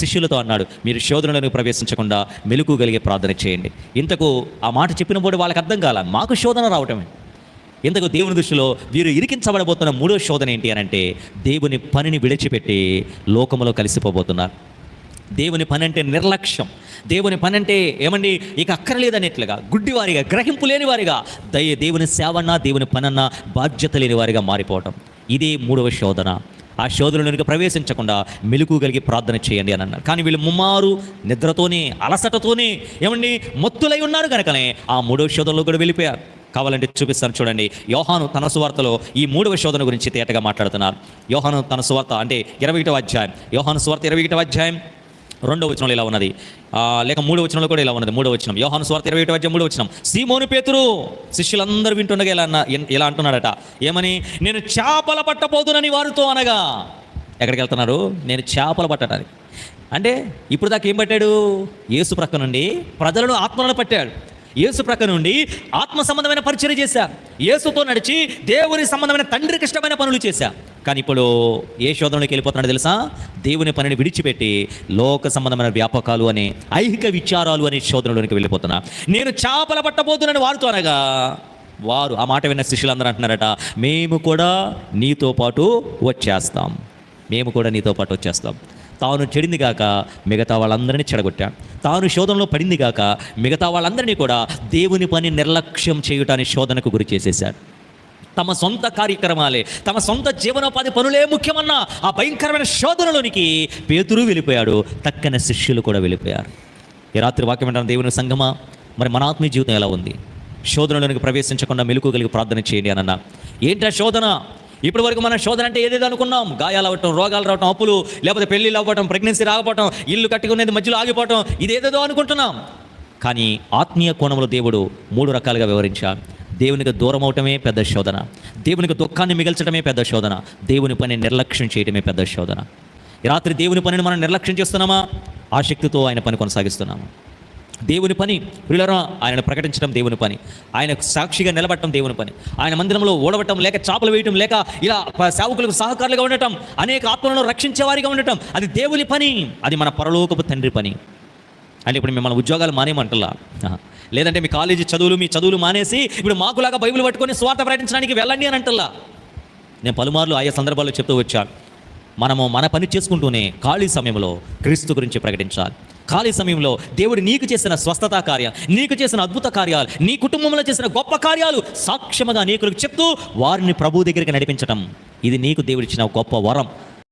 శిష్యులతో అన్నాడు, మీరు శోధనలోకి ప్రవేశించకుండా మెలకువగలిగే ప్రార్థన చేయండి. ఇంతకు ఆ మాట చెప్పినప్పుడు వాళ్ళకి అర్థం కాల, మాకు శోధన రావటమే. ఇంతకు దేవుని దృష్టిలో వీరు ఇరికించబడబోతున్న మూడో శోధన ఏంటి అని అంటే, దేవుని పనిని విడిచిపెట్టి లోకములో కలిసిపోబోతున్నారు. దేవుని పని అంటే నిర్లక్ష్యం, దేవుని పని అంటే ఏమండి ఇక అక్కర్లేదనేట్లుగా, గుడ్డివారిగా, గ్రహింపు లేని వారిగా, దేవుని సేవన్నా దేవుని పనన్నా బాధ్యత లేని వారిగా మారిపోవటం. ఇదే మూడవ శోధన. ఆ శోధనలోనికి ప్రవేశించకుండా మెలకువగలిగి ప్రార్థన చేయండి అని అన్నారు. కానీ వీళ్ళు ముమ్మారు నిద్రతోనే, అలసటతోనే, ఏమండి మొత్తులై ఉన్నారు కనుకనే ఆ మూడవ శోధనలో కూడా వెళ్ళిపోయారు. కావాలంటే చూపిస్తాను చూడండి. యోహాను తన సువార్తలో ఈ మూడవ శోధన గురించి తేటగా మాట్లాడుతున్నారు. యోహాను తన సువార్త అంటే 21వ అధ్యాయం, యోహాను సువార్త 21వ అధ్యాయం 2వ వచనంలో ఇలా ఉన్నది, లేక 3వ వచనంలో కూడా ఇలా ఉన్నది. 3వ వచనం, యోహాను సువార్త 21వ అధ్యాయం 3వ వచనం. సీమోను పేతురు శిష్యులందరూ వింటుండగా ఇలా అంటున్నాడట, ఏమని? నేను చేపల పట్టబోతునని వారితో అనగా. ఎక్కడికి వెళ్తున్నారు? నేను చేపలు పట్టడానికి. అంటే ఇప్పుడు దాకా ఏం పట్టాడు? యేసు ప్రక్క నుండి ప్రజలను, ఆత్మలను పట్టాడు. యేసు ప్రక్క నుండి ఆత్మ సంబంధమైన పరిచయం చేశా, యేసుతో నడిచి దేవుని సంబంధమైన తండ్రికి ఇష్టమైన పనులు చేశా. కానీ ఇప్పుడు ఏ శోధనలోకి వెళ్ళిపోతున్నాడు తెలుసా? దేవుని పనిని విడిచిపెట్టి లోక సంబంధమైన వ్యాపకాలు అనే, ఐహిక విచారాలు అనే శోధనలోనికి వెళ్ళిపోతున్నా. నేను చేపల పట్టబోతున్నాను వారితో అనగా, వారు ఆ మాట విన్న శిష్యులందరూ అంటున్నారట, మేము కూడా నీతో పాటు వచ్చేస్తాం, మేము కూడా నీతో పాటు వచ్చేస్తాం. తాను చెడింది కాక మిగతా వాళ్ళందరినీ చెడగొట్టాడు. తాను శోధనలో పడింది కాక మిగతా వాళ్ళందరినీ కూడా దేవుని పని నిర్లక్ష్యం చేయటానికి శోధనకు గురి చేసేశారు. తమ సొంత కార్యక్రమాలే, తమ సొంత జీవనోపాధి పనులే ముఖ్యమన్న ఆ భయంకరమైన శోధనలోనికి పేతురు వెళ్ళిపోయాడు. తక్కన శిష్యులు కూడా వెళ్ళిపోయారు. ఈ రాత్రి వాక్యం వింటున్న దేవుని సంగమా, మరి మన ఆత్మీయ జీవితం ఎలా ఉంది? శోధనలోనికి ప్రవేశించకుండా మెలకువగలిగి ప్రార్థన చేయండి అన్న. ఏంటా శోధన? ఇప్పటి వరకు మనం శోధన అంటే ఏదేదో అనుకున్నాం. గాయాలు అవ్వటం, రోగాలు రావటం, అప్పులు, లేకపోతే పెళ్ళిళ్ళు అవ్వటం, ప్రెగ్నెన్సీ రాకపోవటం, ఇల్లు కట్టుకునేది మధ్యలో ఆగిపోవటం, ఇదేదేదో అనుకుంటున్నాం. కానీ ఆత్మీయ కోణంలో దేవుడు 3 రకాలుగా వివరించాడు. దేవునికి దూరం అవటమే పెద్ద శోధన, దేవునికి దుఃఖాన్ని మిగల్చడమే పెద్ద శోధన, దేవుని పని నిర్లక్ష్యం చేయడమే పెద్ద శోధన. ఈ రాత్రి దేవుని పనిని మనం నిర్లక్ష్యం చేస్తున్నామా? ఆసక్తితో ఆయన పని కొనసాగిస్తున్నామా? దేవుని పని ప్రియులారా, ఆయనను ప్రకటించడం దేవుని పని, ఆయన సాక్షిగా నిలబడటం దేవుని పని, ఆయన మందిరంలో ఓడవటం లేక చేపలు వేయటం లేక ఇలా సేవకులకు సహకారులుగా ఉండటం, అనేక ఆత్మలను రక్షించే వారిగా ఉండటం, అది దేవుని పని, అది మన పరలోకపు తండ్రి పని. అంటే ఇప్పుడు మిమ్మల్ని ఉద్యోగాలు మానేయమంటలా, లేదంటే మీ కాలేజీ చదువులు, మీ చదువులు మానేసి ఇప్పుడు మాకులాగా బైబిల్ పట్టుకొని స్వార్థ ప్రకటించడానికి వెళ్ళండి అని అంటల్లా. నేను పలుమార్లు ఆయా సందర్భాల్లో చెప్తూ వచ్చాను, మనము మన పని చేసుకుంటూనే ఖాళీ సమయంలో క్రీస్తు గురించి ప్రకటించాలి. ఖాళీ సమయంలో దేవుడు నీకు చేసిన స్వస్థతా కార్యాలు, నీకు చేసిన అద్భుత కార్యాలు, నీ కుటుంబంలో చేసిన గొప్ప కార్యాలు సాక్ష్యముగా అనేకులకు చెప్తూ వారిని ప్రభు దగ్గరికి నడిపించటం, ఇది నీకు దేవుడిచ్చిన గొప్ప వరం.